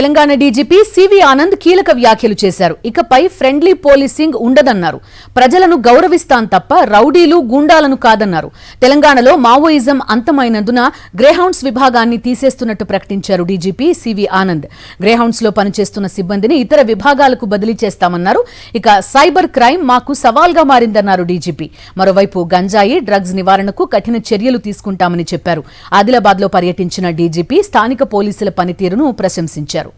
Telangana DGP CV Anand కీలక వ్యాఖ్యలు చేశారు. ఇకపై ఫ్రెండ్లీ పోలీసింగ్ ఉండదన్నారు. ప్రజలను గౌరవిస్తాం తప్ప రౌడీలు గూండాలను కాదన్నారు. తెలంగాణలో మావోయిజం అంతమైనందున గ్రేహౌండ్స్ విభాగాన్ని తీసేస్తున్నట్టు ప్రకటించారు డీజీపీ సివి ఆనంద్. గ్రేహౌండ్స్ లో పనిచేస్తున్న సిబ్బందిని ఇతర విభాగాలకు బదిలీ చేస్తామన్నారు. ఇక సైబర్ క్రైమ్ మాకు సవాల్గా మారిందన్నారు డీజీపీ. మరోవైపు గంజాయి డ్రగ్స్ నివారణకు కఠిన చర్యలు తీసుకుంటామని చెప్పారు. ఆదిలాబాద్ లో పర్యటించిన డీజీపీ స్థానిక పోలీసుల పనితీరును ప్రశంసించారు.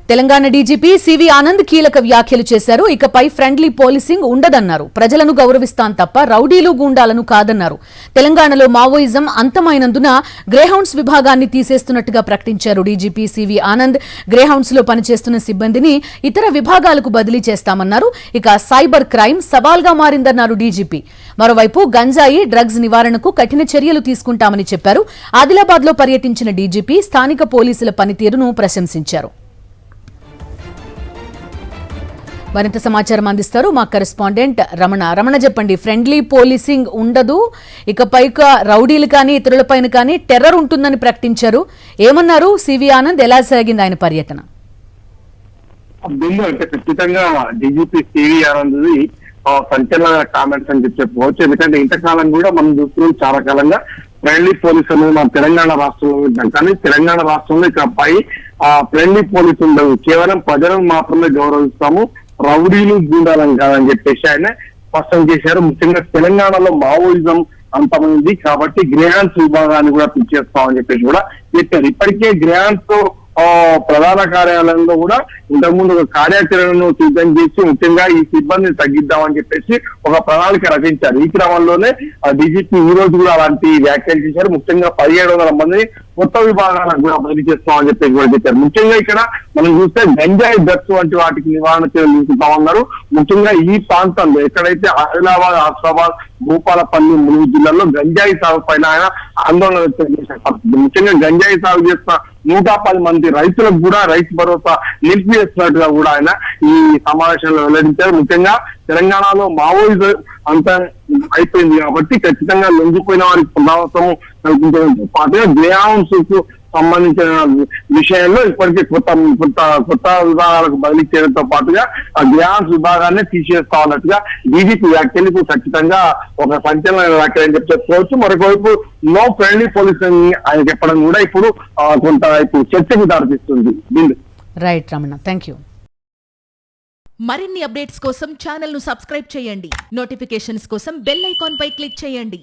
తెలంగాణ డీజీపీ సివి ఆనంద్ కీలక వ్యాఖ్యలు చేశారు. ఇకపై ఫ్రెండ్లీ పోలీసింగ్ ఉండదన్నారు. ప్రజలను గౌరవిస్తాం తప్ప రౌడీలు గూండాలను కాదన్నారు. తెలంగాణలో మావోయిజం అంతమైనందున గ్రేహౌండ్స్ విభాగాన్ని తీసేస్తున్నట్టుగా ప్రకటించారు డీజీపీ సివి ఆనంద్. గ్రేహౌండ్స్ లో పనిచేస్తున్న సిబ్బందిని ఇతర విభాగాలకు బదిలీ చేస్తామన్నారు. ఇక సైబర్ క్రైమ్ సవాల్గా మారిందన్నారు డీజీపీ. మరోవైపు గంజాయి డ్రగ్స్ నివారణకు కఠిన చర్యలు తీసుకుంటామని చెప్పారు. ఆదిలాబాద్ లో పర్యటించిన డీజీపీ స్థానిక పోలీసుల పనితీరును ప్రశంసించారు. మరింత సమాచారం అందిస్తారు మా కరెస్పాండెంట్ రమణ. చెప్పండి, ఫ్రెండ్లీ పోలీసింగ్ ఉండదు, ఇకపై రౌడీలు కానీ ఇతరులపైన కానీ టెర్రర్ ఉంటుందని ప్రకటించారు. ఏమన్నారు సివి ఆనంద్? ఎలా సాగింది ఆయన పర్యటన? బిల్లు అంటే ఖచ్చితంగా డీజీపీ సివి ఆనంద్ సంచలన కామెంట్స్ అని చెప్పవచ్చు. ఎందుకంటే ఇంతకాలం కూడా మనం చూస్తున్నాం, చాలా కాలంగా ఫ్రెండ్లీ పోలీస్ అనేది మన తెలంగాణ రాష్ట్రంలో ఉంటాం. కానీ తెలంగాణ రాష్ట్రంలో ఇకపై ఫ్రెండ్లీ పోలీస్ ఉండదు, కేవలం ప్రజలను మాత్రమే గౌరవిస్తాము, రౌడీలు గూండాలం కాదని చెప్పేసి ఆయన స్పష్టం చేశారు. ముఖ్యంగా తెలంగాణలో మావోయిజం అంతమైంది కాబట్టి గ్రేహాన్స్ విభాగాన్ని కూడా పిలిచేస్తామని చెప్పేసి కూడా చెప్పారు. ఇప్పటికే గ్రేహాన్స్ ప్రధాన కార్యాలయంలో కూడా ఇంతకుముందు ఒక కార్యాచరణను సిద్ధం చేసి ముఖ్యంగా ఈ సిబ్బందిని తగ్గిద్దామని చెప్పేసి ఒక ప్రణాళిక రచించారు. ఈ క్రమంలోనే డీజీపీ ఈ రోజు కూడా అలాంటి వ్యాఖ్యలు చేశారు. ముఖ్యంగా 1700 మందిని కొత్త విభాగాలకు కూడా బదిలీ చేస్తామని చెప్పేసి కూడా చెప్పారు. ముఖ్యంగా ఇక్కడ మనం చూస్తే గంజాయి డ్రగ్స్ వంటి వాటికి నివారణ చర్యలు తీసుకుంటామన్నారు. ముఖ్యంగా ఈ ప్రాంతంలో ఎక్కడైతే ఆదిలాబాద్, ఆసిఫాబాద్, భూపాలపల్లి, ములుగు జిల్లాల్లో గంజాయి సాగు పైన ఆయన ఆందోళన వ్యక్తం చేశారు. ముఖ్యంగా గంజాయి సాగు చేస్తున్న 110 మంది రైతులకు కూడా రైతు భరోసా నిలిపివేస్తున్నట్టుగా కూడా ఆయన ఈ సమావేశంలో వెల్లడించారు. ముఖ్యంగా తెలంగాణలో మావోయిజం అంత అయిపోయింది కాబట్టి ఖచ్చితంగా లొంగిపోయిన వారికి పునరావాసం కల్పించడంతో పాటుగా గ్రేహౌండ్స్ కు సంబంధించిన విషయంలో ఇప్పటికే కొత్త విభాగాలకు బదిలీ చేయడంతో పాటుగా ఆ గ్రేహౌండ్స్ విభాగాన్ని తీసేస్తా ఉన్నట్టుగా డీజీపీ వ్యాఖ్యలకు ఖచ్చితంగా ఒక సంచలన వ్యాఖ్యలు అని చెప్పుకోవచ్చు. మరొకవైపు నో ఫ్రెండ్లీ పోలీస్ అని ఆయన చెప్పడం కూడా ఇప్పుడు కొంత చర్చకు దారితీస్తుంది. Right Ramana, thank you. మరిన్ని అప్డేట్స్ కోసం ఛానల్ ను సబ్స్క్రైబ్ చేయండి. నోటిఫికేషన్స్ కోసం బెల్ ఐకాన్ పై క్లిక్ చేయండి.